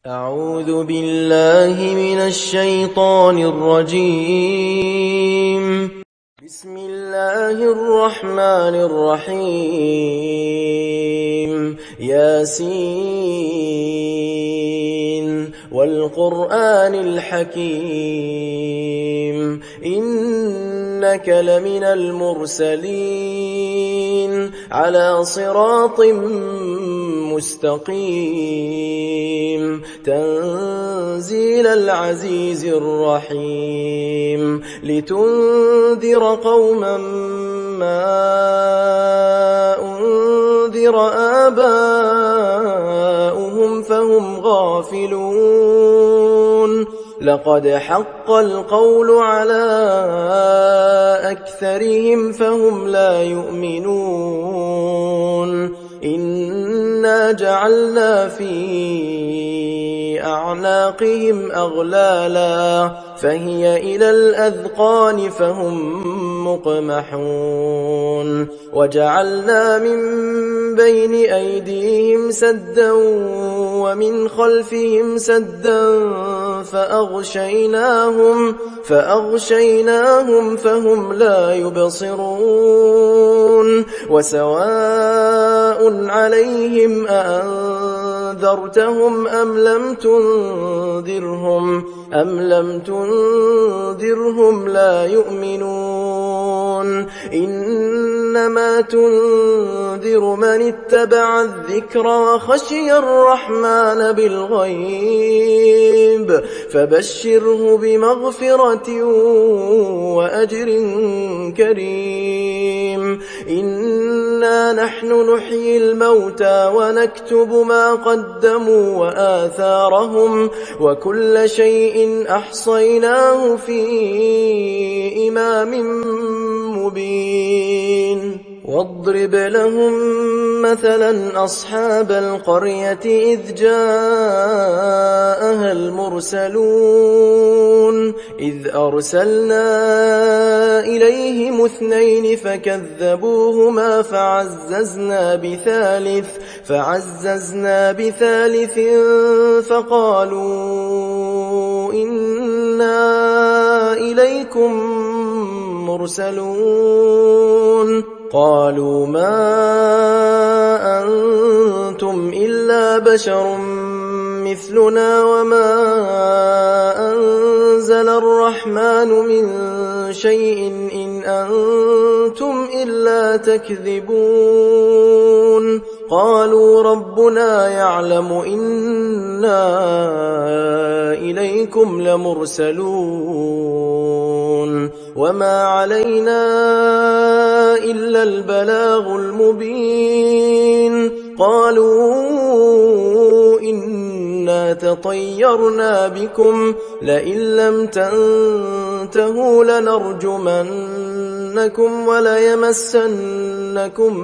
أعوذ بالله من الشيطان الرجيم. بسم الله الرحمن الرحيم. ياسين والقرآن الحكيم إنك لمن المرسلين على صراط مستقيم تنزيل العزيز الرحيم لتنذر قوما ما أنذر آباؤهم فهم غافلون لقد حق القول على أكثرهم فهم لا يؤمنون إنا جعلنا في أعناقهم أغلالا فهي إلى الأذقان فهم مقمحون وجعلنا من بين أيديهم سدا ومن خلفهم سدا فأغشيناهم فهم لا يبصرون وسواء عليهم أأنذرتهم أم لم تنذرهم لا يؤمنون إنما تنذر من اتبع الذكر وخشي الرحمن بالغيب فبشره بمغفرة وأجر كريم إنا نحن نحيي الموتى ونكتب ما قدموا وآثارهم وكل شيء أحصيناه في إمام مبين واضرب لهم مثلا أصحاب القرية إذ جاءها المرسلون إذ أرسلنا إليهم 2 فكذبوهما فعززنا بثالث فقالوا إنا إليكم مرسلون قالوا ما أنتم إلا بشر مثلنا وما أنزل الرحمن من شيء إن أنتم إلا تكذبون قالوا ربنا يعلم إنا إليكم لمرسلون وما علينا إلا البلاغ المبين قالوا إنا تطيرنا بكم لئن لم تنتهوا لنرجمنكم وليمسنكم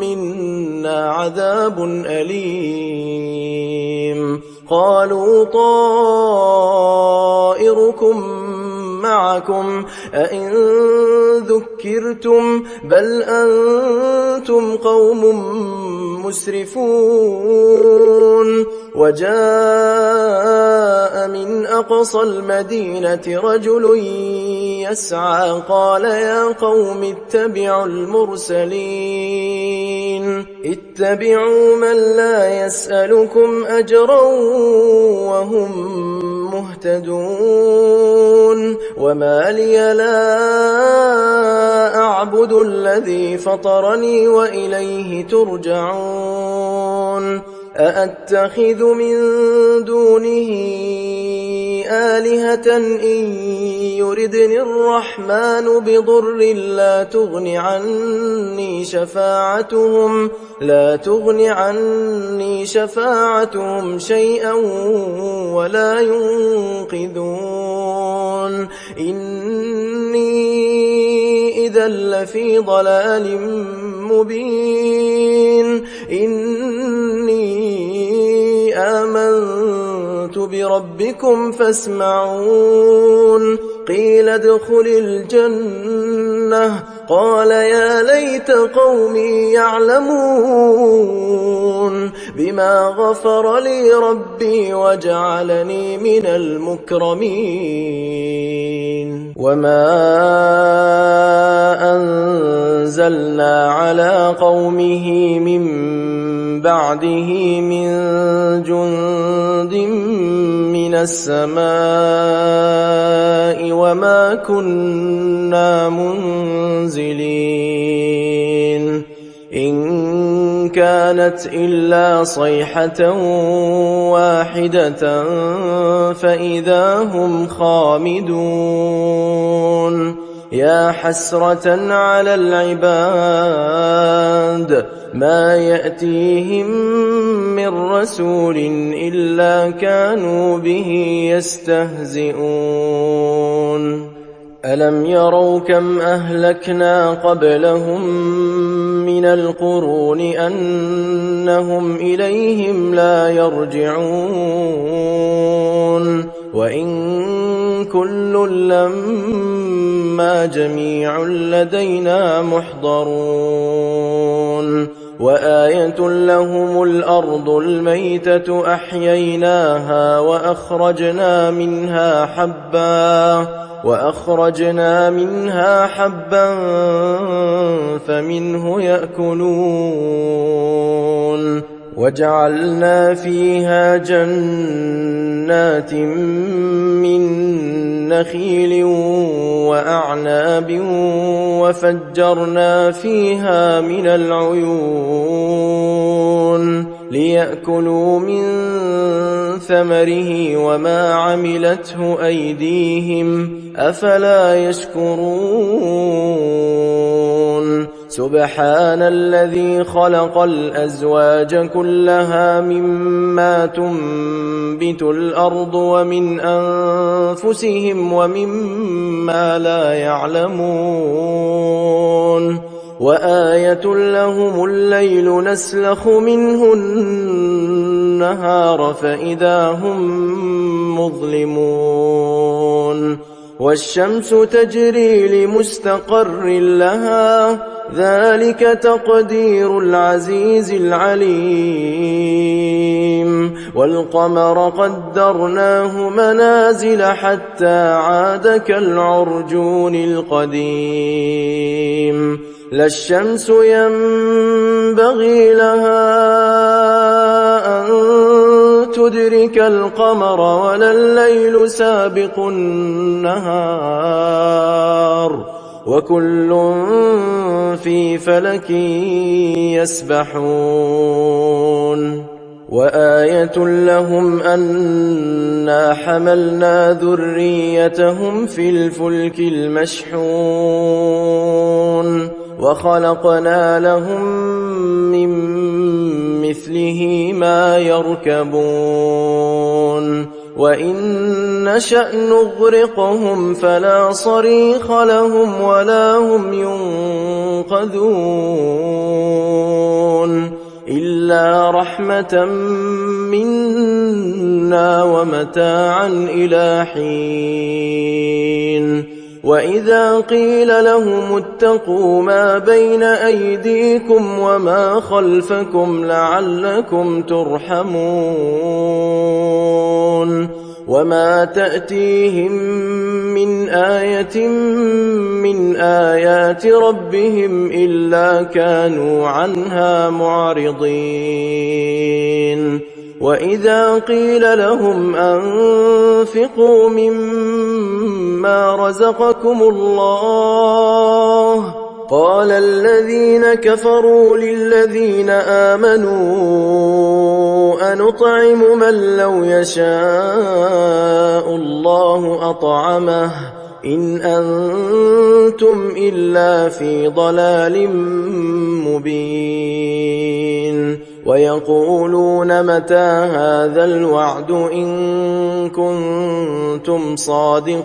منا عذاب أليم قالوا طائركم معكم أئن ذكرتم بل أنتم قوم مسرفون وجاء من أقصى المدينة رجل يسعى قال يا قوم اتبعوا المرسلين اتبعوا من لا يسألكم أجرا وهم مهتدون وما لي لا أعبد الذي فطرني وإليه ترجعون أأتخذ من دونه آلهة إن يردني الرحمن بضر لا تغن عني شفاعتهم شيئا ولا ينقذون إني إذا لفي ضلال مبين إني آمنت بربكم فاسمعون قيل ادخل الجنة قال يا ليت قومي يعلمون بما غفر لي ربي وجعلني من المكرمين وما أنزلنا على قومه من بعده من جند من السماء وما كنا منزلين إن كانت إلا صيحة واحدة فإذا هم خامدون يا حسرة على العباد ما يأتيهم من رسول إلا كانوا به يستهزئون ألم يروا كم أهلكنا قبلهم من القرون أنهم إليهم لا يرجعون وإن كل لما جميع لدينا محضرون وآية لهم الأرض الميتة أحييناها وأخرجنا منها حبا فمنه يأكلون وجعلنا فيها جنات من نخيل وأعناب وفجرنا فيها من العيون ليأكلوا من ثمره وما عملته أيديهم أفلا يشكرون سبحان الذي خلق الأزواج كلها مما تنبت الأرض ومن أنفسهم ومما لا يعلمون وآية لهم الليل نسلخ منه النهار فإذا هم مظلمون والشمس تجري لمستقر لها ذلك تقدير العزيز العليم والقمر قدرناه منازل حتى عاد كالعرجون القديم لا الشمس ينبغي لها أن تدرك القمر ولا الليل سابق النهار وكل في فلك يسبحون وآية لهم أنا حملنا ذريتهم في الفلك المشحون وخلقنا لهم من مثله ما يركبون وإن نشأ نغرقهم فلا صريخ لهم ولا هم ينقذون إلا رحمة منا ومتاعا إلى حين وإذا قيل لهم اتقوا ما بين أيديكم وما خلفكم لعلكم ترحمون وما تأتيهم من آية من آيات ربهم إلا كانوا عنها معرضين وإذا قيل لهم أنفقوا مما رزقكم الله قال الذين كفروا للذين آمنوا أنطعم من لو يشاء الله أطعمه إن أنتم إلا في ضلال مبين ويقولون متى هذا الوعد إن كنتم صادقين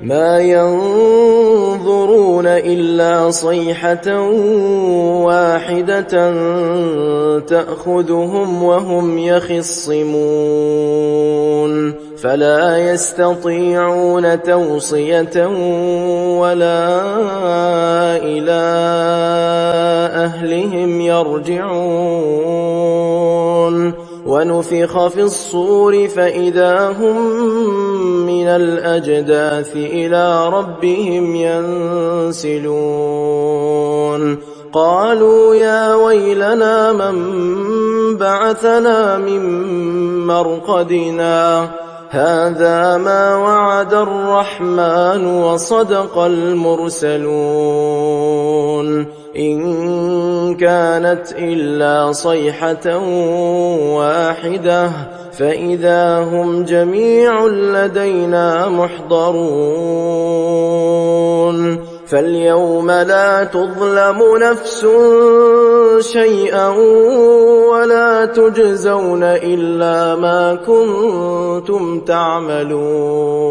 ما ينظرون إلا صيحة واحدة واحدة تأخذهم وهم يخصمون فلا يستطيعون توصية ولا إلى أهلهم يرجعون ونفخ في الصور فإذا هم من الأجداث إلى ربهم ينسلون قالوا يا ويلنا من بعثنا من مرقدنا هذا ما وعد الرحمن وصدق المرسلون إن كانت إلا صيحة واحدة فإذا هم جميع لدينا محضرون فاليوم لا تظلم نفس شيئا ولا تجزون إلا ما كنتم تعملون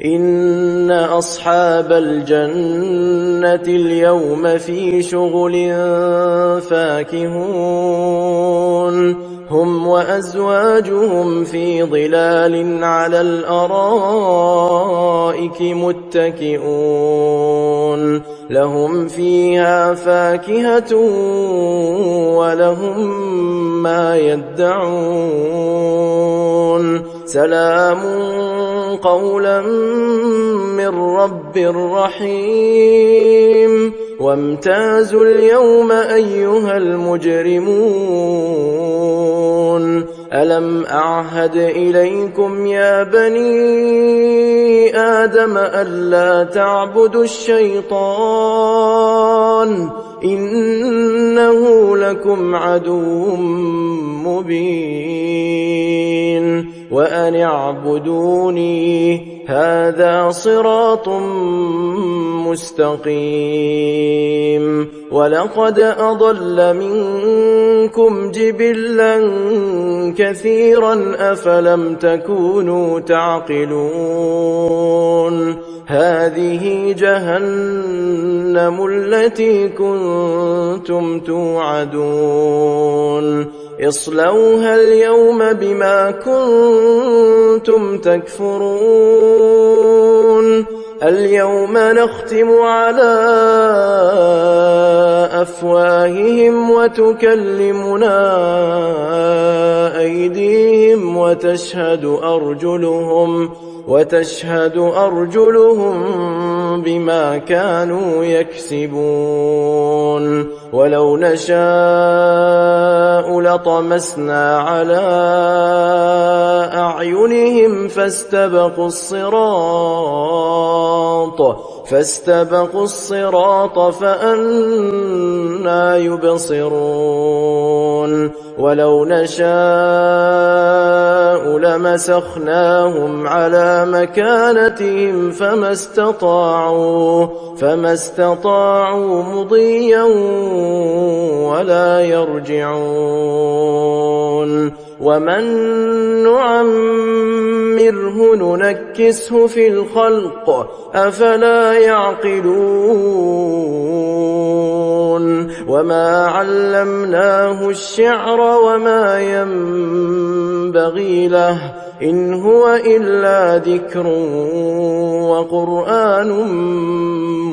إن أصحاب الجنة اليوم في شغل فاكهون هم وأزواجهم في ظلال على الأرائك متكئون لهم فيها فاكهة ولهم ما يدعون سلام قولا من رب رحيم وامتازوا اليوم أيها المجرمون ألم أعهد إليكم يا بني آدم ألا تعبدوا الشيطان إنه لكم عدو مبين وأن اعبدوني هذا صراط مستقيم ولقد أضل منكم جبلا كثيرا أفلم تكونوا تعقلون هذه جهنم التي كنتم توعدون اصلوها اليوم بما كنتم تكفرون اليوم نختم على أفواههم وتكلمنا أيديهم وتشهد أرجلهم بما كانوا يكسبون ولو نشاء لطمسنا على أعينهم فاستبقوا الصراط فأنى يبصرون ولو نشاء لمسخناهم على مكانتهم فما استطاعوا مضيا ولا يرجعون ومن نعمره ننكسه في الخلق أفلا يعقلون وما علمناه الشعر وما ينبغي له إن هو إلا ذكر وقرآن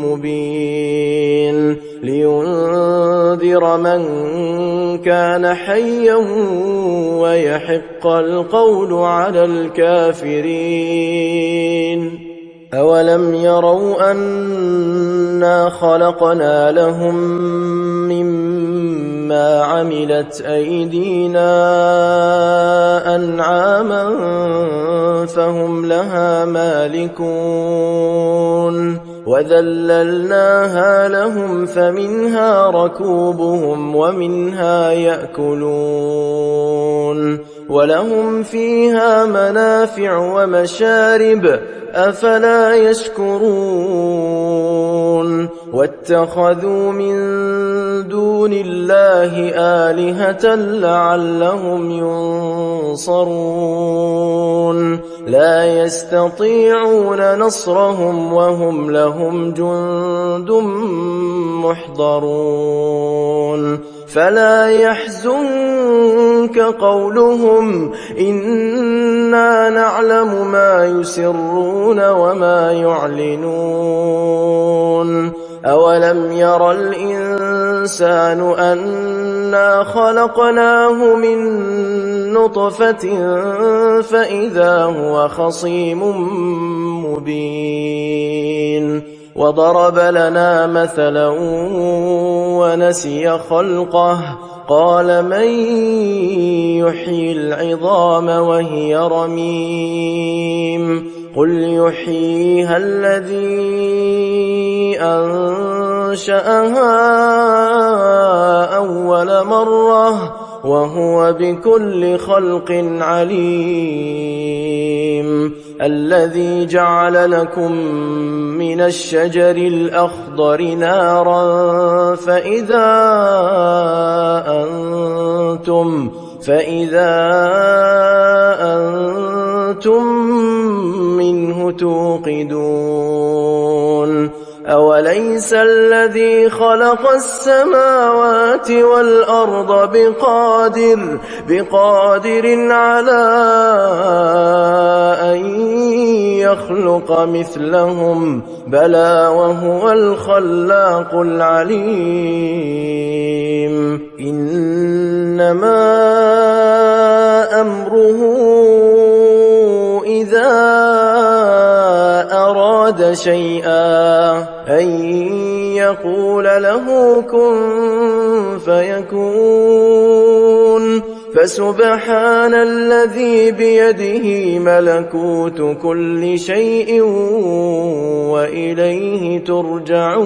مبين لينذر من كان حيا ويحق القول على الكافرين أولم يروا أنا خلقنا لهم مما عملت أيدينا أنعاما فهم لها مالكون وذللناها لهم فمنها ركوبهم ومنها يأكلون ولهم فيها منافع ومشارب أفلا يشكرون واتخذوا من دون الله آلهة لعلهم ينصرون لا يستطيعون نصرهم وهم لهم جند محضرون فلا يحزنك قولهم إنا نعلم ما يسرون وما يعلنون أولم ير الإنسان أنا خلقناه من نطفة فإذا هو خصيم مبين وضرب لنا مثلا ونسي خلقه قال من يحيي العظام وهي رميم قل يحييها الذي أنشأها أول مرة وهو بكل خلق عليم الذي جعل لكم من الشجر الأخضر نارا فإذا أنتم منه توقدون أوليس الذي خلق السماوات والأرض بقادر على أن يخلق مثلهم بلى وهو الخلاق العليم إنما أمره إذا أراد شيئا أن يقول له كن فيكون فسبحان الذي بيده ملكوت كل شيء وإليه ترجعون